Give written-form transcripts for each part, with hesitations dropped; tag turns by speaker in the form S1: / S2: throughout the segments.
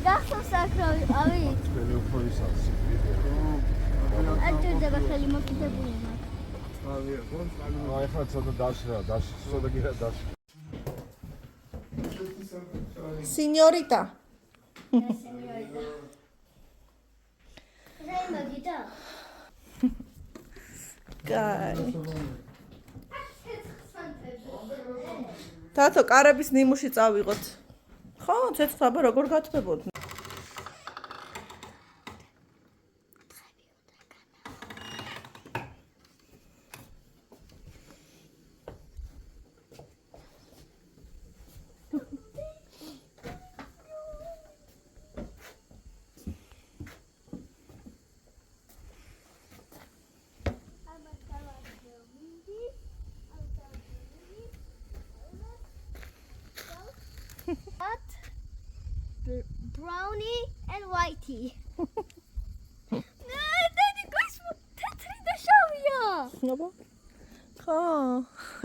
S1: გახსოვს აქ რომ ავით?
S2: თქვენი უფრო ისაცი.
S1: აჭირდება ხელი მოკიდებული მაგ.
S2: აი ხა ცოტა დაშრა, ცოტა გირა დაშრა.
S3: Signorita.
S1: რაიმაგიდა?
S3: კაი. თათო კარების ნიმუში წავიღოთ. ხო, ცეცხლაბა როგორ გათბებოდნენ?
S1: Brownie and whitey. Daddy, guys, თეთრი და შავია.
S3: აბა. ხო,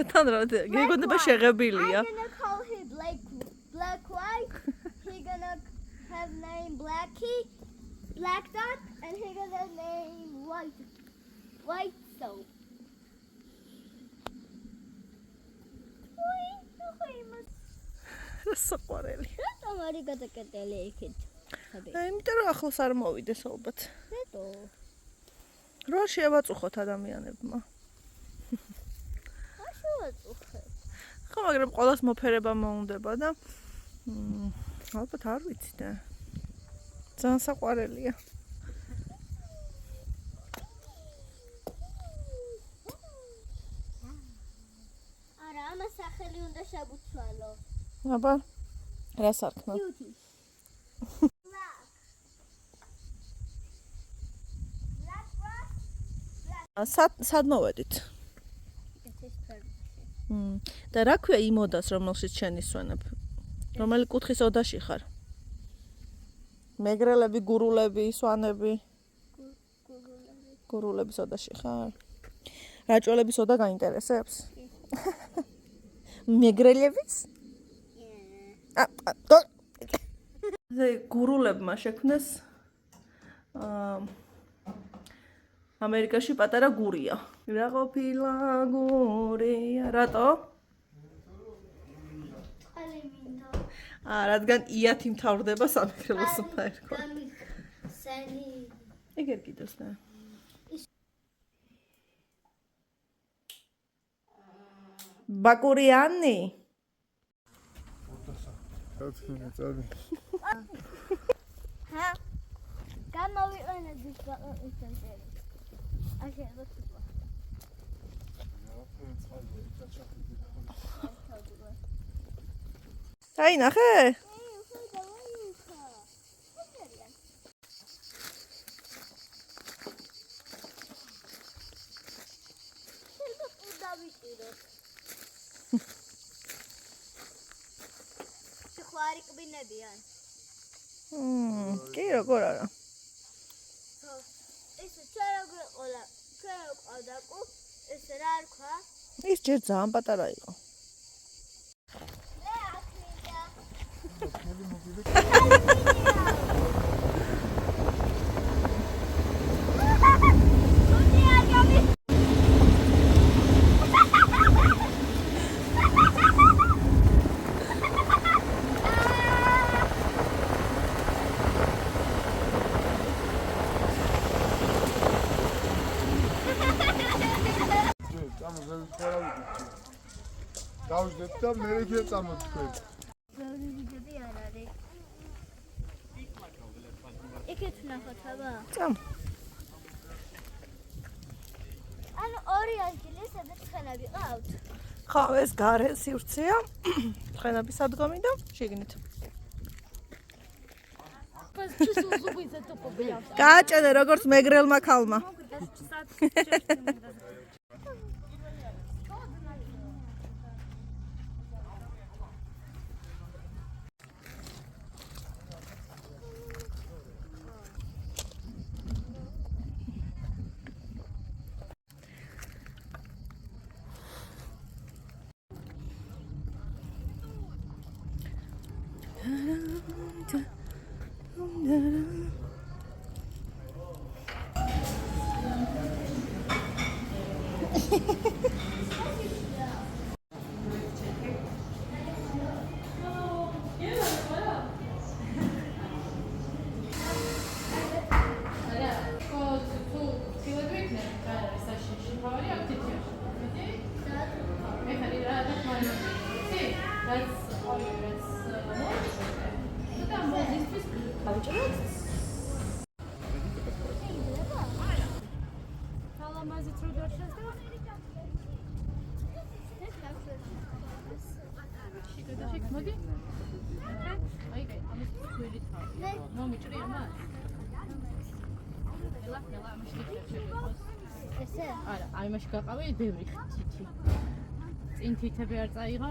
S3: თან რა გეგონება შეღებილია.
S1: I'm gonna call him black white. He gonna have name Blackie, Black Dot, and he gonna name White Soap.
S3: საყვარელი.
S1: ამარი გადაკეტელი იქით.
S3: იმიტომ რომ ახლოს არ მოვიდეს ალბათ.
S1: რატო?
S3: რა შევაწუხოთ ადამიანებმა?
S1: რა შევაწუხეთ?
S3: ხო, მაგრამ ყოველს მოფერება მოუნდება და ალბათ არ ვიცი და ძალიან საყვარელია.
S1: არა, ამას სახელი უნდა შევუცვალო.
S3: აბა, რა სარქმო? სად მოვედით? და რა ქვია იმ ოდას, რომელშიც შენ ისვენებ? რომელი კუთხის ოდაში ხარ? მეგრელები, გურულები, სვანები? გურულების ოდაში ხარ? რაჭველების ოდა გაინტერესებს? მეგრელების? გურულებმა შექმნეს ამერიკაში პატარა გურია. რა ყოფილა გურია? რატო? რადგან იათი მთავრდება სამეგრელოს საერთოდ. ეგერ კიდეს და. ბაკურიანი?
S1: ჰა? გამოვიყენებთ ბაყაყის წელი. Okay, let's go.
S3: აი ნახე?
S1: ხარი კბინებიან.
S3: კი როგორ არა?
S1: ეს ჩარაგრე ყოლა. ყავდაკუ ეს რა რქვა?
S3: ის ჯერ ძალიან პატარა იყო.
S2: დავждეთ და მე რეგე წამოთქვეთ.
S1: ბევრი ვიდები არ არის. იქით ნახოთ აბა.
S3: წამ.
S1: ანუ ორი ადგილი სადაც ცხენები ყავთ.
S3: ხო, ეს გარე სივრცეა. ცხენების ადგომი და შიგნით. გააჭედე როგორც მეგრელმა ქალმა.
S4: არა, აი მაშინ გაყავი ბევრი თითი. წინ თითები არ წაიღო.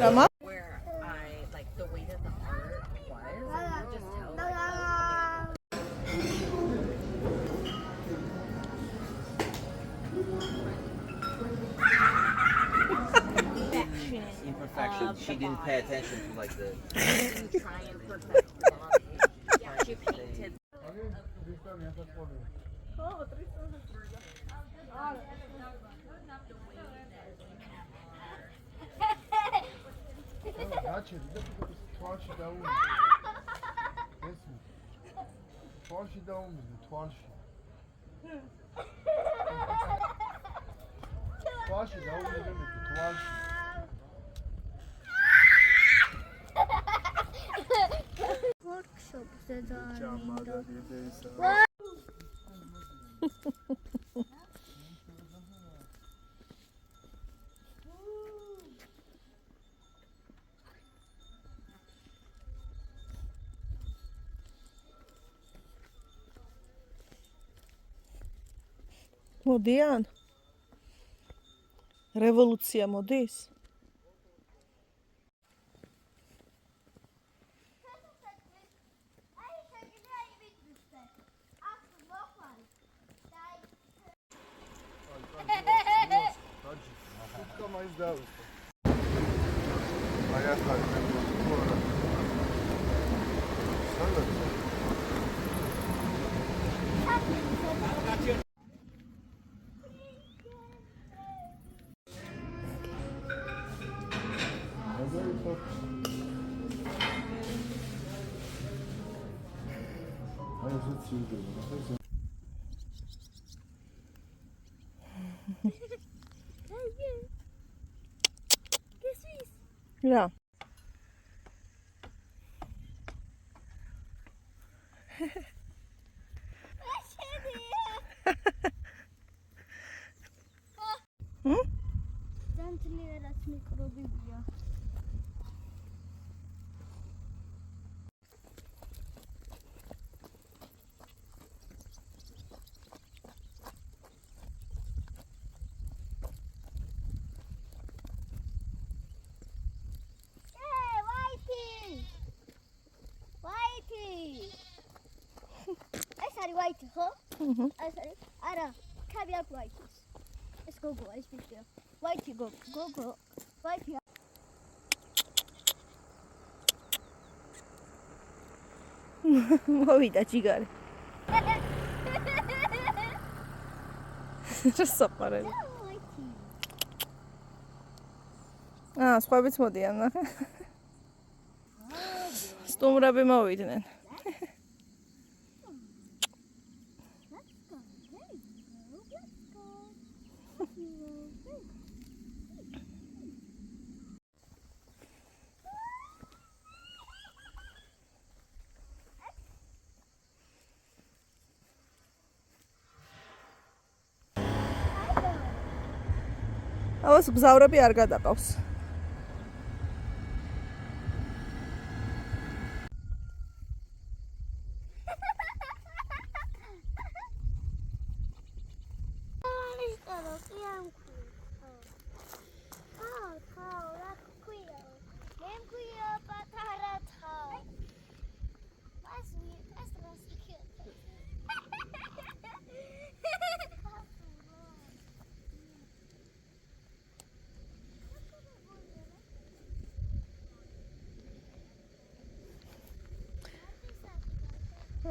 S3: რამა?
S5: where I like the way that the art was. I could just tell.
S6: Imperfection. She didn't pay attention to like the.
S5: Didn't try and perfect Bobby. Yeah, she painted.
S2: გაჩერდი და თვალში დაუმი. ესმის. თვალში დაუმი, თვალში. თვალში დაუმი, თვალში.
S1: Workshop's done.
S2: ჭამადა დედისა.
S3: მოდიან? რევოლუცია მოდის?
S2: Mas dá. Vai a cara, né?
S3: რა?
S1: Ძანთლიერად მიკრობებია. White, huh? Ara, caviar white. Let's go, let's be there. White, go. White.
S3: მოვიდა ჯიგარი. რა საყარელი. სხვაებიც მოდიან, ნახე. სტუმრები მოვიდნენ. ავას გზავრები არ გადაყავს.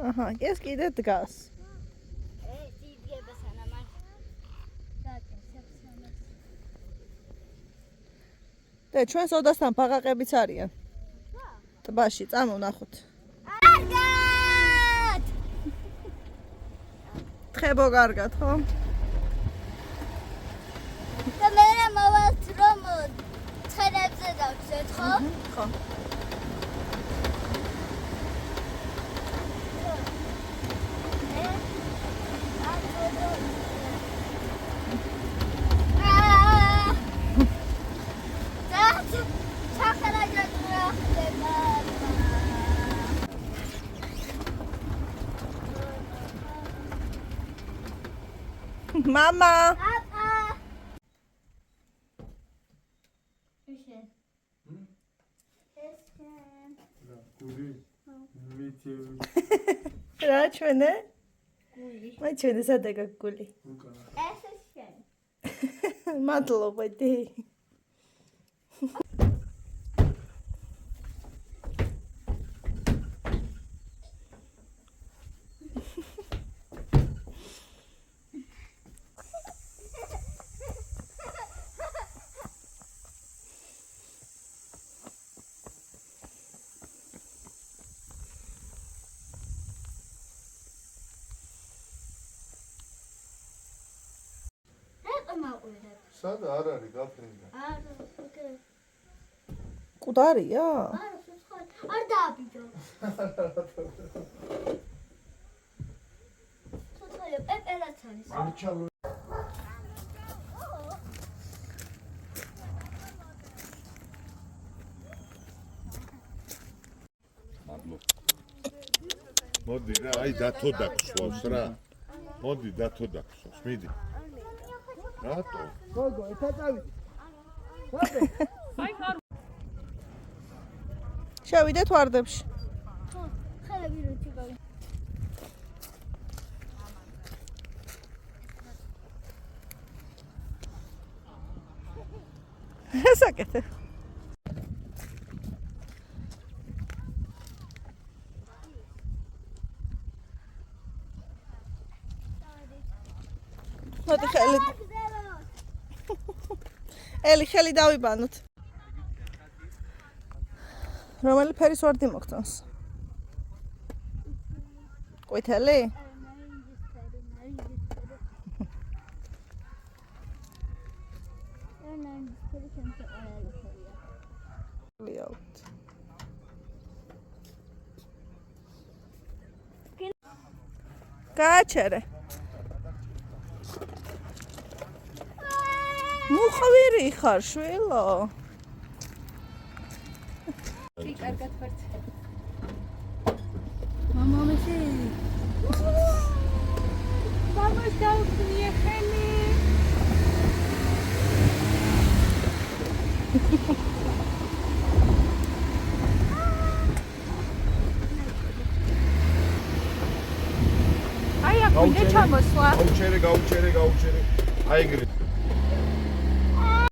S3: აჰა, ეს კიდე დგას. და ჩვენ სოდასთან ბაღაყებიც არიან. ტბაში წამოვნახოთ.
S1: კარგად!
S3: თხებო კარგად, ხო?
S1: და
S3: ხო. Mama. რა ჩვენე? მე ჩვენე სადაგა გული. მადლობა დი.
S2: სადა არ არის გაფრინდა.
S3: კუდარია?
S1: არ დააბიჯო. ცოცხალია, პეპელაც არის.
S2: არჩალო. მოდი რა, აი დათო დაგსვავს რა. მოდი დათო დაგსვავს, მიდი. რატო? გოგო, ეთაწავი.
S3: შევიდეთ ვარდებში.
S1: ხელები როჩი გავი.
S3: ესაკეთე. მოდი ხელი. ელი ხელი დავიბანოთ. რომელი ფერის ვარდი მოგწონს? ყვითელი? გააჩერე. მუხვირი ხარ შვილო?
S4: კარგად ვართ.
S3: მამამისი.
S4: მამას გავხდნიე ხელი. აი აქ ვიდე ჩამოსვლა.
S2: გაუჩერე. აიგრი.